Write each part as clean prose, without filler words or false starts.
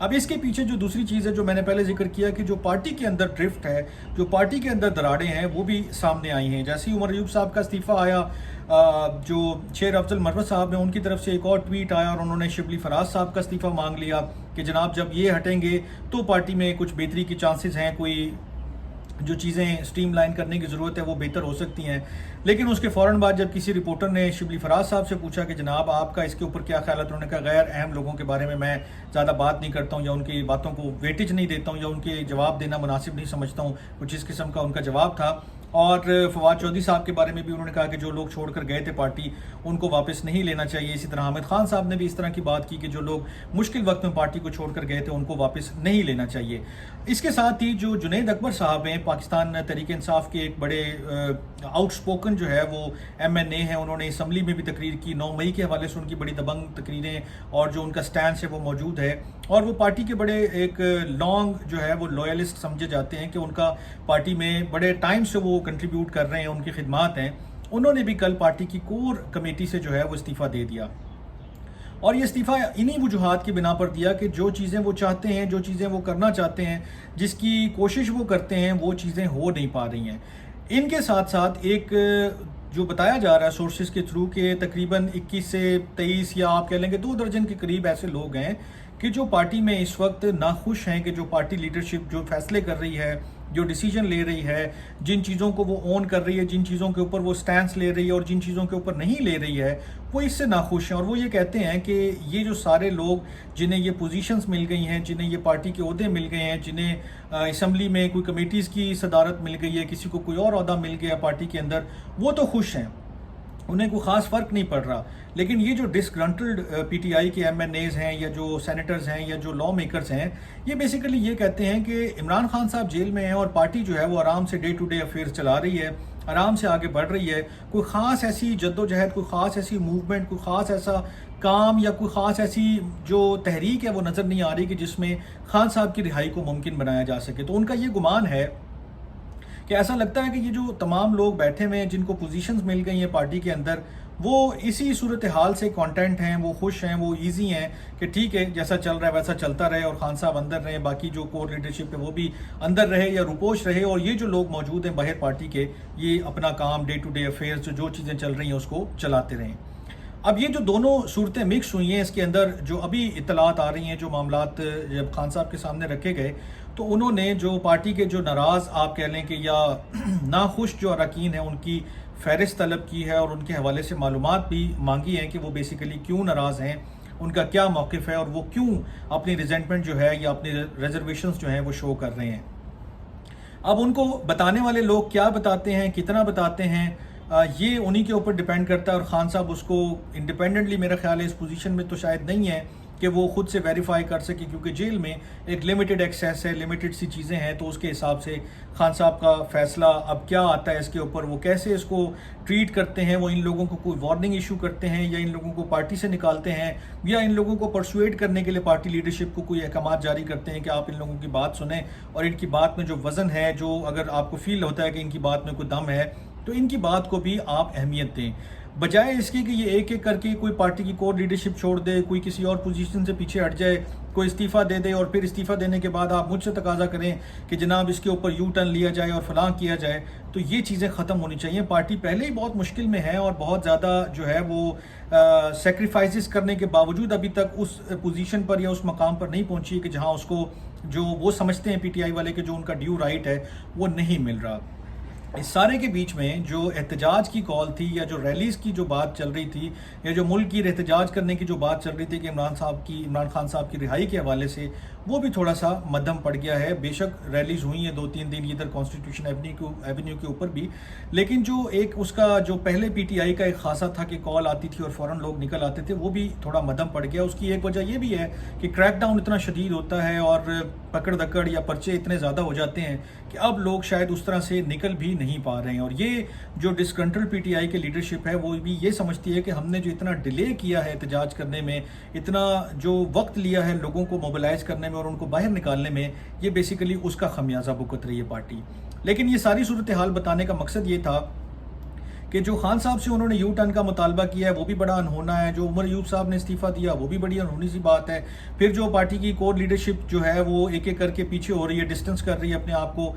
اب اس کے پیچھے جو دوسری چیز ہے جو میں نے پہلے ذکر کیا کہ جو پارٹی کے اندر ڈرفٹ ہے، جو پارٹی کے اندر دراڑیں ہیں، وہ بھی سامنے آئی ہیں. جیسے ہی عمر ایوب صاحب کا استعفیٰ آیا، جو شیر افضل مروت صاحب نے ان کی طرف سے ایک اور ٹویٹ آیا اور انہوں نے شبلی فراز صاحب کا استعفیٰ مانگ لیا کہ جناب جب یہ ہٹیں گے تو پارٹی میں کچھ بہتری کی چانسز ہیں، کوئی جو چیزیں اسٹریم لائن کرنے کی ضرورت ہے وہ بہتر ہو سکتی ہیں. لیکن اس کے فوراً بعد جب کسی رپورٹر نے شبلی فراز صاحب سے پوچھا کہ جناب آپ کا اس کے اوپر کیا خیال ہے، تو انہوں نے کہا غیر اہم لوگوں کے بارے میں زیادہ بات نہیں کرتا ہوں یا ان کی باتوں کو ویٹیج نہیں دیتا ہوں یا ان کے جواب دینا مناسب نہیں سمجھتا ہوں. کچھ اس قسم کا ان کا جواب تھا. اور فواد چودھری صاحب کے بارے میں بھی انہوں نے کہا کہ جو لوگ چھوڑ کر گئے تھے پارٹی ان کو واپس نہیں لینا چاہیے. اسی طرح حامد خان صاحب نے بھی اس طرح کی بات کی کہ جو لوگ مشکل وقت میں پارٹی کو چھوڑ کر گئے تھے ان کو واپس نہیں لینا چاہیے. اس کے ساتھ ہی جو جنید اکبر صاحب ہیں، پاکستان تحریک انصاف کے ایک بڑے آؤٹ سپوکن جو ہے وہ ایم این اے ہیں، انہوں نے اسمبلی میں بھی تقریر کی. 9 مئی کے حوالے سے ان کی بڑی دبنگ تقریریں اور جو ان کا سٹینس ہے وہ موجود ہے. اور وہ پارٹی کے بڑے ایک لانگ جو ہے وہ لویلسٹ سمجھے جاتے ہیں کہ ان کا پارٹی میں بڑے ٹائم سے وہ کنٹریبیوٹ کر رہے ہیں، ان کی خدمات ہیں. انہوں نے بھی کل پارٹی کی کور کمیٹی سے جو ہے وہ استعفیٰ دے دیا. اور یہ استعفیٰ انہی وجوہات کی بنا پر دیا کہ جو چیزیں وہ چاہتے ہیں، جو چیزیں وہ کرنا چاہتے ہیں، جس کی کوشش وہ کرتے ہیں، وہ چیزیں ہو نہیں پا رہی ہیں. ان کے ساتھ ساتھ ایک جو بتایا جا رہا ہے سورسز کے تھرو کہ تقریباً 21 سے 23 یا آپ کہہ لیں کہ 2 درجن کے قریب ایسے لوگ ہیں کہ جو پارٹی میں اس وقت ناخوش ہیں کہ جو پارٹی لیڈرشپ جو فیصلے کر رہی ہے، جو ڈیسیجن لے رہی ہے، جن چیزوں کو وہ اون کر رہی ہے، جن چیزوں کے اوپر وہ سٹینس لے رہی ہے اور جن چیزوں کے اوپر نہیں لے رہی ہے، وہ اس سے ناخوش ہیں. اور وہ یہ کہتے ہیں کہ یہ جو سارے لوگ جنہیں یہ پوزیشنز مل گئی ہیں، جنہیں یہ پارٹی کے عہدے مل گئے ہیں، جنہیں اسمبلی میں کوئی کمیٹیز کی صدارت مل گئی ہے، کسی کو کوئی اور عہدہ مل گیا پارٹی کے اندر، وہ تو خوش ہیں، انہیں کوئی خاص فرق نہیں پڑ رہا. لیکن یہ جو ڈسگرنٹلڈ پی ٹی آئی کے ایم این ایز ہیں یا جو سینیٹرز ہیں یا جو لا میکرز ہیں، یہ بیسیکلی یہ کہتے ہیں کہ عمران خان صاحب جیل میں ہیں اور پارٹی جو ہے وہ آرام سے ڈے ٹو ڈے افیئرز چلا رہی ہے، آرام سے آگے بڑھ رہی ہے. کوئی خاص ایسی جدوجہد، کوئی خاص ایسی موومنٹ، کوئی خاص ایسا کام یا کوئی خاص ایسی جو تحریک ہے وہ نظر نہیں آ رہی کہ جس میں خان صاحب کی رہائی کو ممکن بنایا جا سکے. تو ان کا یہ گمان ہے کہ ایسا لگتا ہے کہ یہ جو تمام لوگ بیٹھے ہوئے ہیں جن کو پوزیشنز مل گئی ہیں پارٹی کے اندر، وہ اسی صورتحال سے کانٹینٹ ہیں، وہ خوش ہیں، وہ ایزی ہیں کہ ٹھیک ہے جیسا چل رہا ہے ویسا چلتا رہے اور خان صاحب اندر رہے، باقی جو کور لیڈرشپ ہے وہ بھی اندر رہے یا روپوش رہے، اور یہ جو لوگ موجود ہیں باہر پارٹی کے، یہ اپنا کام ڈے ٹو ڈے افیئرز جو چیزیں چل رہی ہیں اس کو چلاتے رہیں. اب یہ جو دونوں صورتیں مکس ہوئی ہیں، اس کے اندر جو ابھی اطلاعات آ رہی ہیں، جو معاملات جب خان صاحب کے سامنے رکھے گئے تو انہوں نے جو پارٹی کے جو ناراض آپ کہہ لیں کہ یا ناخوش جو اراکین ہیں ان کی فہرست طلب کی ہے اور ان کے حوالے سے معلومات بھی مانگی ہیں کہ وہ بیسیکلی کیوں ناراض ہیں، ان کا کیا موقف ہے اور وہ کیوں اپنی ریزنٹمنٹ جو ہے یا اپنی ریزرویشنز جو ہیں وہ شو کر رہے ہیں. اب ان کو بتانے والے لوگ کیا بتاتے ہیں، کتنا بتاتے ہیں، یہ انہی کے اوپر ڈیپینڈ کرتا ہے. اور خان صاحب اس کو انڈیپینڈنٹلی میرا خیال ہے اس پوزیشن میں تو شاید نہیں ہے کہ وہ خود سے ویریفائی کر سکے، کیونکہ جیل میں ایک لمیٹڈ ایکسیس ہے، لمیٹڈ سی چیزیں ہیں. تو اس کے حساب سے خان صاحب کا فیصلہ اب کیا آتا ہے اس کے اوپر، وہ کیسے اس کو ٹریٹ کرتے ہیں، وہ ان لوگوں کو کوئی وارننگ ایشو کرتے ہیں یا ان لوگوں کو پارٹی سے نکالتے ہیں یا ان لوگوں کو پرسویٹ کرنے کے لیے پارٹی لیڈرشپ کو کوئی احکامات جاری کرتے ہیں کہ آپ ان لوگوں کی بات سنیں اور ان کی بات میں جو وزن ہے، جو اگر آپ کو فیل ہوتا ہے کہ ان کی بات میں کوئی دم ہے تو ان کی بات کو بھی آپ اہمیت دیں، بجائے اس کی کہ یہ ایک ایک کر کے کوئی پارٹی کی کور لیڈرشپ چھوڑ دے، کوئی کسی اور پوزیشن سے پیچھے ہٹ جائے، کوئی استعفیٰ دے دے اور پھر استعفیٰ دینے کے بعد آپ مجھ سے تقاضا کریں کہ جناب اس کے اوپر یو ٹرن لیا جائے اور فلاں کیا جائے. تو یہ چیزیں ختم ہونی چاہیے. پارٹی پہلے ہی بہت مشکل میں ہے اور بہت زیادہ جو ہے وہ سیکریفائسز کرنے کے باوجود ابھی تک اس پوزیشن پر یا اس مقام پر نہیں پہنچی کہ جہاں اس کو جو وہ سمجھتے ہیں پی ٹی آئی والے کہ جو ان کا ڈیو رائٹ ہے وہ نہیں مل رہا. اس سارے کے بیچ میں جو احتجاج کی کال تھی یا جو ریلیز کی جو بات چل رہی تھی یا جو ملک کی احتجاج کرنے کی جو بات چل رہی تھی کہ عمران خان صاحب کی رہائی کے حوالے سے، وہ بھی تھوڑا سا مدھم پڑ گیا ہے. بے شک ریلیز ہوئی ہیں 2-3 دن ادھر کانسٹیٹیوشن ایونیو کے اوپر بھی، لیکن جو ایک اس کا جو پہلے پی ٹی آئی کا ایک خاصہ تھا کہ کال آتی تھی اور فوراً لوگ نکل آتے تھے، وہ بھی تھوڑا مدھم پڑ گیا. اس کی ایک وجہ یہ بھی ہے کہ کریک ڈاؤن اتنا شدید ہوتا ہے اور پکڑ دکڑ یا پرچے اتنے زیادہ ہو جاتے ہیں کہ اب لوگ شاید اس طرح سے نکل بھی نہیں پا رہے ہیں. اور یہ جو ڈسکنٹرول پی ٹی آئی کے لیڈرشپ ہے وہ بھی یہ سمجھتی ہے کہ ہم نے جو اتنا ڈیلے کیا ہے احتجاج کرنے میں، اتنا جو وقت لیا ہے لوگوں کو موبلائز کرنے میں اور ان کو باہر نکالنے میں، یہ بیسیکلی اس کا خمیازہ بھگت رہی ہے پارٹی. لیکن یہ ساری صورتحال بتانے کا مقصد یہ تھا کہ جو خان صاحب سے انہوں نے یو ٹرن کا مطالبہ کیا ہے وہ بھی بڑا انہونا ہے، جو عمر ایوب صاحب نے استعفیٰ دیا وہ بھی بڑی انہونی سی بات ہے، پھر جو پارٹی کی کور لیڈرشپ جو ہے وہ ایک ایک کر کے پیچھے ہو رہی ہے، ڈسٹنس کر رہی ہے اپنے آپ کو،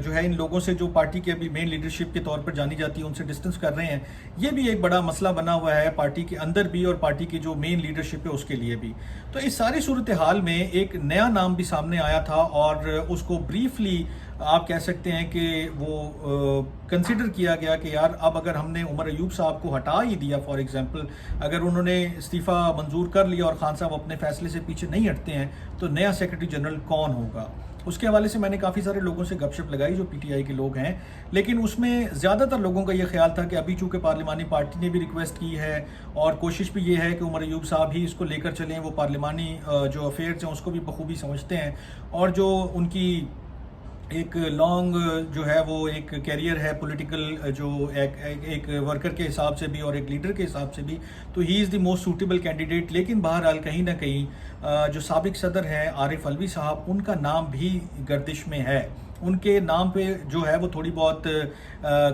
جو ہے ان لوگوں سے جو پارٹی کے ابھی مین لیڈرشپ کے طور پر جانی جاتی ہے ان سے ڈسٹنس کر رہے ہیں، یہ بھی ایک بڑا مسئلہ بنا ہوا ہے پارٹی کے اندر بھی اور پارٹی کی جو مین لیڈرشپ ہے اس کے لیے بھی۔ تو اس ساری صورتحال میں ایک نیا نام بھی سامنے آیا تھا اور اس کو بریفلی آپ کہہ سکتے ہیں کہ وہ کنسیڈر کیا گیا کہ یار اب اگر ہم نے عمر ایوب صاحب کو ہٹا ہی دیا، فار ایگزامپل اگر انہوں نے استعفیٰ منظور کر لیا اور خان صاحب اپنے فیصلے سے پیچھے نہیں ہٹتے ہیں تو نیا سیکرٹری جنرل کون ہوگا؟ اس کے حوالے سے میں نے کافی سارے لوگوں سے گپ شپ لگائی جو پی ٹی آئی کے لوگ ہیں، لیکن اس میں زیادہ تر لوگوں کا یہ خیال تھا کہ ابھی چونکہ پارلیمانی پارٹی نے بھی ریکویسٹ کی ہے اور کوشش بھی یہ ہے کہ عمر ایوب صاحب ہی اس کو لے کر چلیں، وہ پارلیمانی جو افیئرز ہیں اس کو بھی بخوبی سمجھتے ہیں اور جو ان کی ایک لانگ جو ہے وہ ایک کیریئر ہے پولیٹیکل، جو ایک ورکر کے حساب سے بھی اور ایک لیڈر کے حساب سے بھی، تو ہی از دی موسٹ سوٹیبل کینڈیڈیٹ۔ لیکن بہرحال کہیں نہ کہیں جو سابق صدر ہیں عارف علوی صاحب، ان کا نام بھی گردش میں ہے، ان کے نام پہ جو ہے وہ تھوڑی بہت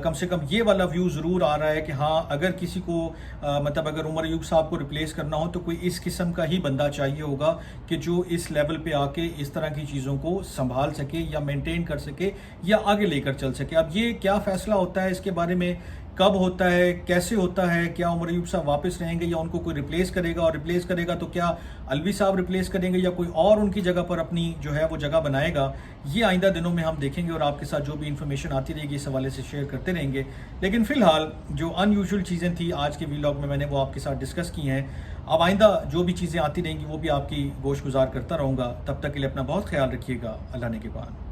کم سے کم یہ والا ویو ضرور آ رہا ہے کہ ہاں اگر کسی کو مطلب اگر عمر ایوب صاحب کو ریپلیس کرنا ہو تو کوئی اس قسم کا ہی بندہ چاہیے ہوگا کہ جو اس لیول پہ آ کے اس طرح کی چیزوں کو سنبھال سکے یا مینٹین کر سکے یا آگے لے کر چل سکے۔ اب یہ کیا فیصلہ ہوتا ہے اس کے بارے میں، کب ہوتا ہے، کیسے ہوتا ہے، کیا عمر ایوب صاحب واپس رہیں گے یا ان کو کوئی ریپلیس کرے گا، اور ریپلیس کرے گا تو کیا علوی صاحب ریپلیس کریں گے یا کوئی اور ان کی جگہ پر اپنی جو ہے وہ جگہ بنائے گا، یہ آئندہ دنوں میں ہم دیکھیں گے اور آپ کے ساتھ جو بھی انفارمیشن آتی رہے گی اس حوالے سے شیئر کرتے رہیں گے۔ لیکن فی الحال جو ان یوزول چیزیں تھیں آج کے ویلاگ میں نے وہ آپ کے ساتھ ڈسکس کی ہیں۔ اب آئندہ جو بھی چیزیں آتی رہیں گی وہ بھی آپ کی گوش گزار کرتا رہوں گا۔ تب تک کے لیے اپنا بہت خیال رکھیے گا۔ اللہ نگہبان۔